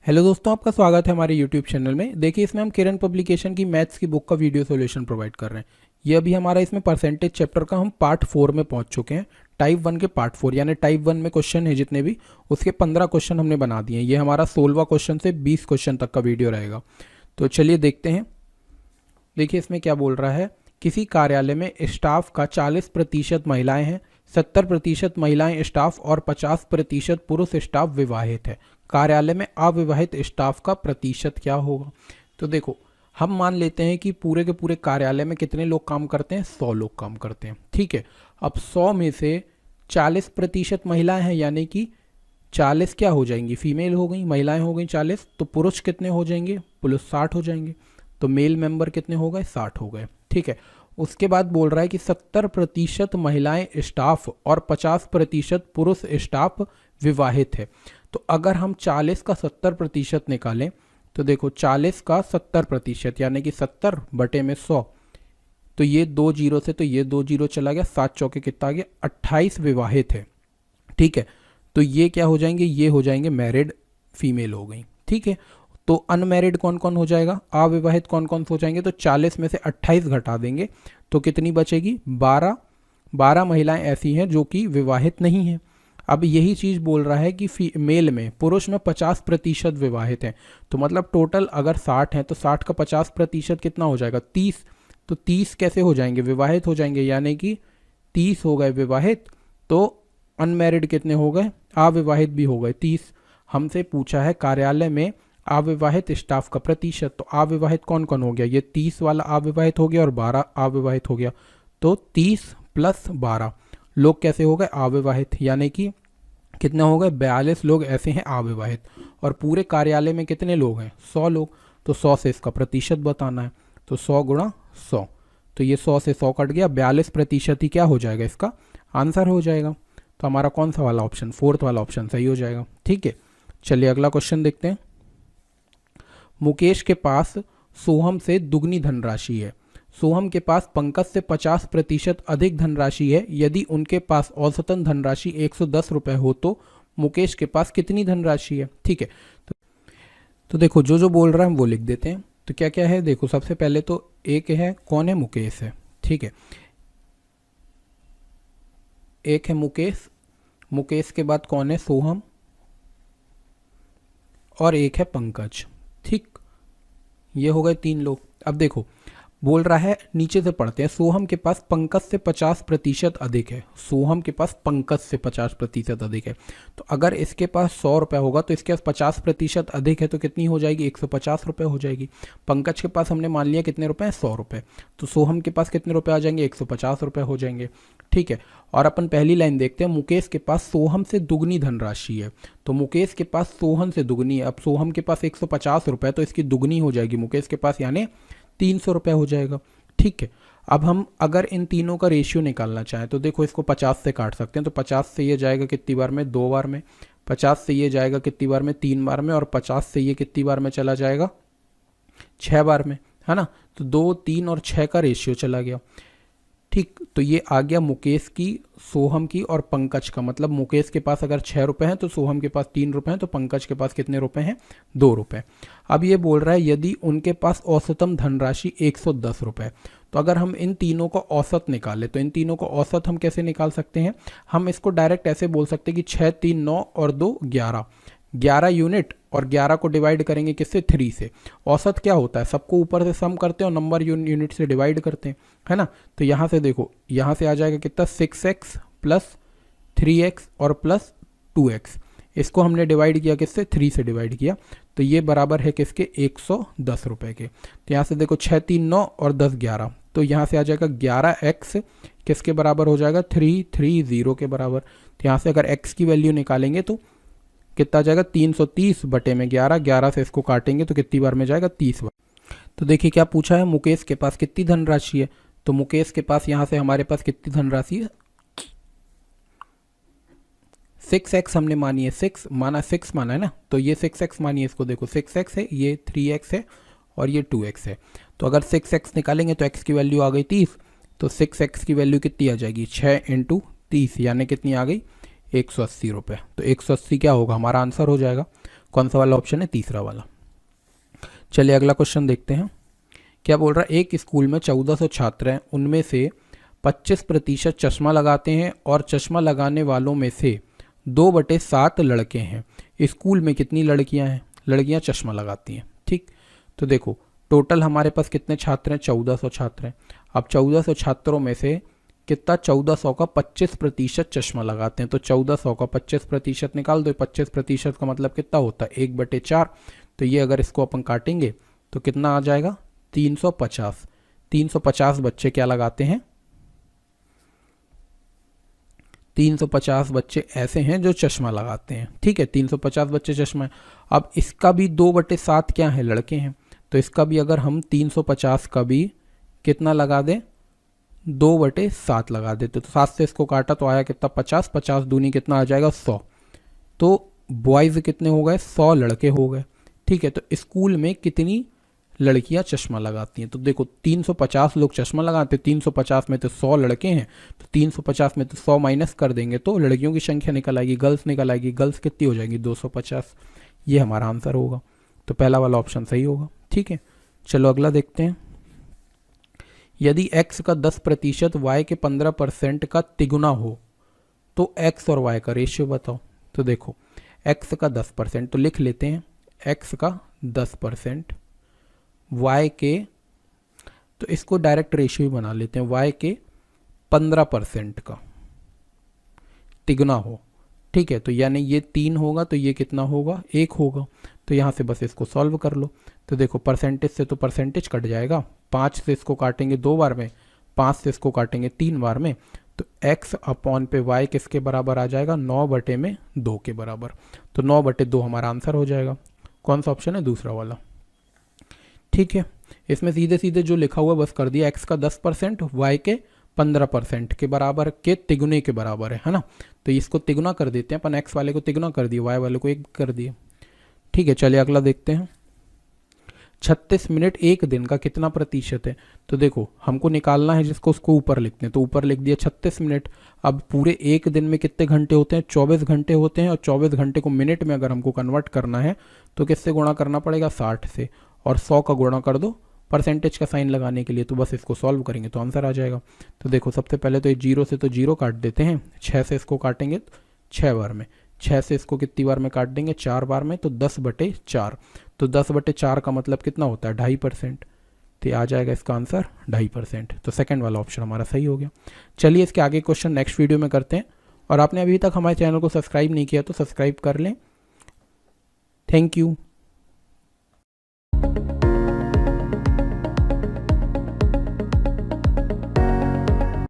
Hello दोस्तों, आपका स्वागत है हमारे यूट्यूब चैनल में। देखिए, इसमें हम किरण पब्लिकेशन की मैथ्स की बुक का वीडियो सॉल्यूशन प्रोवाइड कर रहे हैं। ये अभी हमारा इसमें परसेंटेज चैप्टर का हम पार्ट 4 में पहुंच चुके हैं। टाइप 1 के पार्ट 4 यानी टाइप 1 में क्वेश्चन है जितने भी, उसके 15 क्वेश्चन हमने बना दिए हैं। ये हमारा 16वां क्वेश्चन से 20 क्वेश्चन तक का वीडियो रहेगा। तो चलिए देखते हैं। देखिए इसमें क्या बोल रहा है। किसी कार्यालय में स्टाफ का 40% महिलाएं हैं, 70% महिलाएं स्टाफ और 50% पुरुष स्टाफ विवाहित है। कार्यालय में अविवाहित स्टाफ का प्रतिशत क्या होगा। तो देखो, हम मान लेते हैं कि पूरे के पूरे कार्यालय में कितने लोग काम करते हैं, 100 लोग काम करते हैं। ठीक है, अब 100 में से 40% महिलाएं हैं, यानी कि 40 क्या हो जाएंगी, फीमेल हो गई, महिलाएं हो गई 40। तो पुरुष कितने हो जाएंगे, पुरुष 60 हो जाएंगे। तो मेल मेंबर कितने हो गए, 60 हो गए। ठीक है, उसके बाद बोल रहा है कि 70% महिलाएं स्टाफ और 50% पुरुष स्टाफ विवाहित है। तो अगर हम 40 का 70% निकालें तो देखो 40 का 70% यानी कि 70 बटे में 100, तो ये 2 जीरो से तो ये 2 जीरो चला गया, 7 चौके कितना आ गया, 28 विवाहित है। ठीक है, तो ये क्या हो जाएंगे, ये हो जाएंगे मैरिड फीमेल हो गई। ठीक है, तो अनमैरिड कौन कौन हो जाएगा, अविवाहित कौन कौन हो जाएंगे। तो 40 में से 28 घटा देंगे तो कितनी बचेगी, 12 महिलाएं ऐसी हैं जो कि विवाहित नहीं हैं। अब यही चीज़ बोल रहा है कि मेल में, पुरुष में 50% विवाहित हैं। तो मतलब टोटल अगर 60 हैं तो 60 का 50% कितना हो जाएगा, 30। तो 30 कैसे हो जाएंगे, विवाहित हो जाएंगे, यानी कि 30 हो गए विवाहित। तो अनमैरिड कितने हो गए, अविवाहित भी हो गए 30। हमसे पूछा है कार्यालय में अविवाहित स्टाफ का प्रतिशत। तो अविवाहित कौन कौन हो गया, ये 30 वाला अविवाहित हो गया और 12 अविवाहित हो गया। तो 30 प्लस 12 लोग कैसे हो गए, अविवाहित, यानी कि कितने हो गए, 42 लोग ऐसे हैं अविवाहित। और पूरे कार्यालय में कितने लोग हैं, 100 लोग। तो 100 से इसका प्रतिशत बताना है। तो 100 गुणा 100, तो ये 100 से 100 कट गया, 42% ही क्या हो जाएगा, इसका आंसर हो जाएगा। तो हमारा कौन सा वाला ऑप्शन, 4th वाला ऑप्शन सही हो जाएगा। ठीक है, चलिए अगला क्वेश्चन देखते हैं। मुकेश के पास सोहम से दुगनी धनराशि है। सोहम के पास पंकज से 50% अधिक धनराशि है। यदि उनके पास औसतन धनराशि 110 रुपये हो तो मुकेश के पास कितनी धनराशि है। ठीक है, तो देखो जो बोल रहा है हम वो लिख देते हैं। तो क्या क्या है, देखो सबसे पहले तो एक है, कौन है, मुकेश है। ठीक है, एक है मुकेश, मुकेश के बाद कौन है, सोहम, और एक है पंकज। ठीक, ये हो गए 3 लोग। अब देखो बोल रहा है, नीचे से पढ़ते हैं, सोहम के पास पंकज से 50% अधिक है। सोहम के पास पंकज से 50% अधिक है। तो अगर इसके पास 100 रुपये होगा तो इसके पास 50% अधिक है, तो कितनी हो जाएगी, 150 रुपये हो जाएगी। पंकज के पास हमने मान लिया कितने रुपए हैं, 100 रुपये। तो सोहम के पास कितने रुपए आ जाएंगे, 150 रुपये हो जाएंगे। ठीक है, और अपन पहली लाइन देखते हैं, मुकेश के पास सोहम से दुगनी धनराशि है। तो मुकेश के पास सोहम से दुगनी है। अब सोहम के पास 150 रुपये, तो इसकी दुगनी हो जाएगी मुकेश के पास, यानी 300 रुपये हो जाएगा। ठीक है, अब हम अगर इन तीनों का रेशियो निकालना चाहें तो देखो इसको 50 से काट सकते हैं। तो 50 से ये जाएगा कितनी बार में, 2 बार में। 50 से ये जाएगा कितनी बार में, 3 बार में। और 50 से ये कितनी बार में चला जाएगा, 6 बार में, है ना। तो 2, 3 और 6 का रेशियो चला गया। ठीक, तो ये आ गया मुकेश की, सोहम की और पंकज का। मतलब मुकेश के पास अगर 6 रुपये हैं तो सोहम के पास 3 रुपये हैं, तो पंकज के पास कितने रुपए हैं, 2 रुपये। अब ये बोल रहा है यदि उनके पास औसतम धनराशि 110 रुपये। तो अगर हम इन तीनों का औसत निकालें तो इन तीनों का औसत हम कैसे निकाल सकते हैं, हम इसको डायरेक्ट ऐसे बोल सकते हैं कि 6, 3, 9 और 2, 11 यूनिट, और 11 को डिवाइड करेंगे किससे, 3 से। औसत क्या होता है, सबको ऊपर से सम करते हैं और नंबर यूनिट से डिवाइड करते हैं, है ना। तो यहाँ से देखो, यहाँ से आ जाएगा कितना, 6x प्लस 3x और प्लस 2x। इसको हमने डिवाइड किया किससे, 3 से डिवाइड किया। तो ये बराबर है किसके, 110 रुपये के। तो यहाँ से देखो 6, 3, 9 और 10, 11। तो यहाँ से आ जाएगा 11x किसके बराबर हो जाएगा, 330 के बराबर। तो यहाँ से अगर x की वैल्यू निकालेंगे तो कितना जाएगा, 330 बटे में 11। 11 से इसको काटेंगे तो कितनी बार में जाएगा, 30 बार। तो देखिए क्या पूछा है, मुकेश के पास कितनी धनराशि है। तो मुकेश के पास यहाँ से हमारे पास कितनी धनराशि है, 6x हमने मानी है, 6 माना है ना। तो ये 6x मानिए, इसको देखो 6x है, ये 3x है और ये 2x है। तो अगर 6x निकालेंगे तो x की वैल्यू आ गई 30। तो 6x की वैल्यू कितनी आ जाएगी, 6 × 30 यानी कितनी आ गई, 180 रुपये। तो 180 क्या होगा, हमारा आंसर हो जाएगा। कौन सा वाला ऑप्शन है? तीसरा वाला। चलिए अगला क्वेश्चन देखते हैं। क्या बोल रहा है, एक स्कूल में 1400 छात्र हैं, उनमें से 25% चश्मा लगाते हैं और चश्मा लगाने वालों में से 2/7 लड़के हैं। स्कूल में कितनी लड़कियां हैं? लड़कियां चश्मा लगाती हैं। ठीक, तो देखो टोटल हमारे पास कितने छात्र हैं? 1400 छात्र हैं। अब 1400 छात्रों में से कितना? 1400 का 25% चश्मा लगाते हैं, तो 1400 का 25% निकाल दो। 25% का मतलब कितना होता है? 1/4। तो ये अगर इसको अपन काटेंगे तो कितना आ जाएगा? 350। 350 बच्चे क्या लगाते हैं? 350 बच्चे ऐसे हैं जो चश्मा लगाते हैं। ठीक है, 350 बच्चे चश्मा है। अब इसका भी 2/7 क्या है? लड़के हैं। तो इसका भी अगर हम 350 का भी कितना लगा दें? 2/7 लगा देते, तो 7 से इसको काटा तो आया कितना? 50। 50 दूनी कितना आ जाएगा? 100। तो बॉयज़ कितने हो गए? 100 लड़के हो गए। ठीक है, तो स्कूल में कितनी लड़कियां चश्मा लगाती हैं? तो देखो 350 लोग चश्मा लगाते हैं, 350 में तो 100 लड़के हैं, तो 350 में तो 100 माइनस कर देंगे तो लड़कियों की संख्या निकल आएगी, गर्ल्स निकल आएगी। गर्ल्स कितनी हो जाएगी? 250। ये हमारा आंसर होगा। तो पहला वाला ऑप्शन सही होगा। ठीक है, चलो अगला देखते हैं। यदि x का 10% y के 15% का तिगुना हो तो x और y का रेशियो बताओ। तो देखो x का 10%, तो लिख लेते हैं x का 10%, y के, तो इसको डायरेक्ट रेशियो ही बना लेते हैं, y के 15% का तिगुना हो। ठीक है, तो यानी ये 3 होगा तो ये कितना होगा? 1 होगा। तो यहाँ से बस इसको सॉल्व कर लो। तो देखो परसेंटेज से तो परसेंटेज कट जाएगा, 5 से इसको काटेंगे 2 बार में, 5 से इसको काटेंगे 3 बार में, तो x अपॉन पे y किसके बराबर आ जाएगा? 9/2 के बराबर। तो 9/2 हमारा आंसर हो जाएगा। कौन सा ऑप्शन है? दूसरा वाला। ठीक है, इसमें सीधे सीधे जो लिखा हुआ बस कर दिया, x का 10% y के 15% के बराबर के तिगुने के बराबर है ना। तो इसको तिगुना कर देते हैं अपन, x वाले को तिगुना कर दिया, y वाले को 1 कर दिया। ठीक है, चलिए अगला देखते हैं। 36 मिनट एक दिन का कितना प्रतिशत है? तो देखो हमको निकालना है जिसको, उसको ऊपर लिखते हैं, तो ऊपर लिख दिया 36 मिनट। अब पूरे एक दिन में कितने घंटे होते हैं? 24 घंटे होते हैं, और 24 घंटे को मिनट में अगर हमको कन्वर्ट करना है तो किससे गुणा करना पड़ेगा? 60 से, और 100 का गुणा कर दो परसेंटेज का साइन लगाने के लिए। तो बस इसको सॉल्व करेंगे तो आंसर आ जाएगा। तो देखो सबसे पहले तो ये 0 से तो 0 काट देते हैं, 6 से इसको काटेंगे 6 बार में, 6 से इसको कितनी बार में काट देंगे? 4 बार में, तो 10/4। तो 10/4 का मतलब कितना होता है? 2.5%। तो आ जाएगा इसका आंसर 2.5%। तो सेकंड वाला ऑप्शन हमारा सही हो गया। चलिए इसके आगे क्वेश्चन नेक्स्ट वीडियो में करते हैं, और आपने अभी तक हमारे चैनल को सब्सक्राइब नहीं किया तो सब्सक्राइब कर लें। Thank you.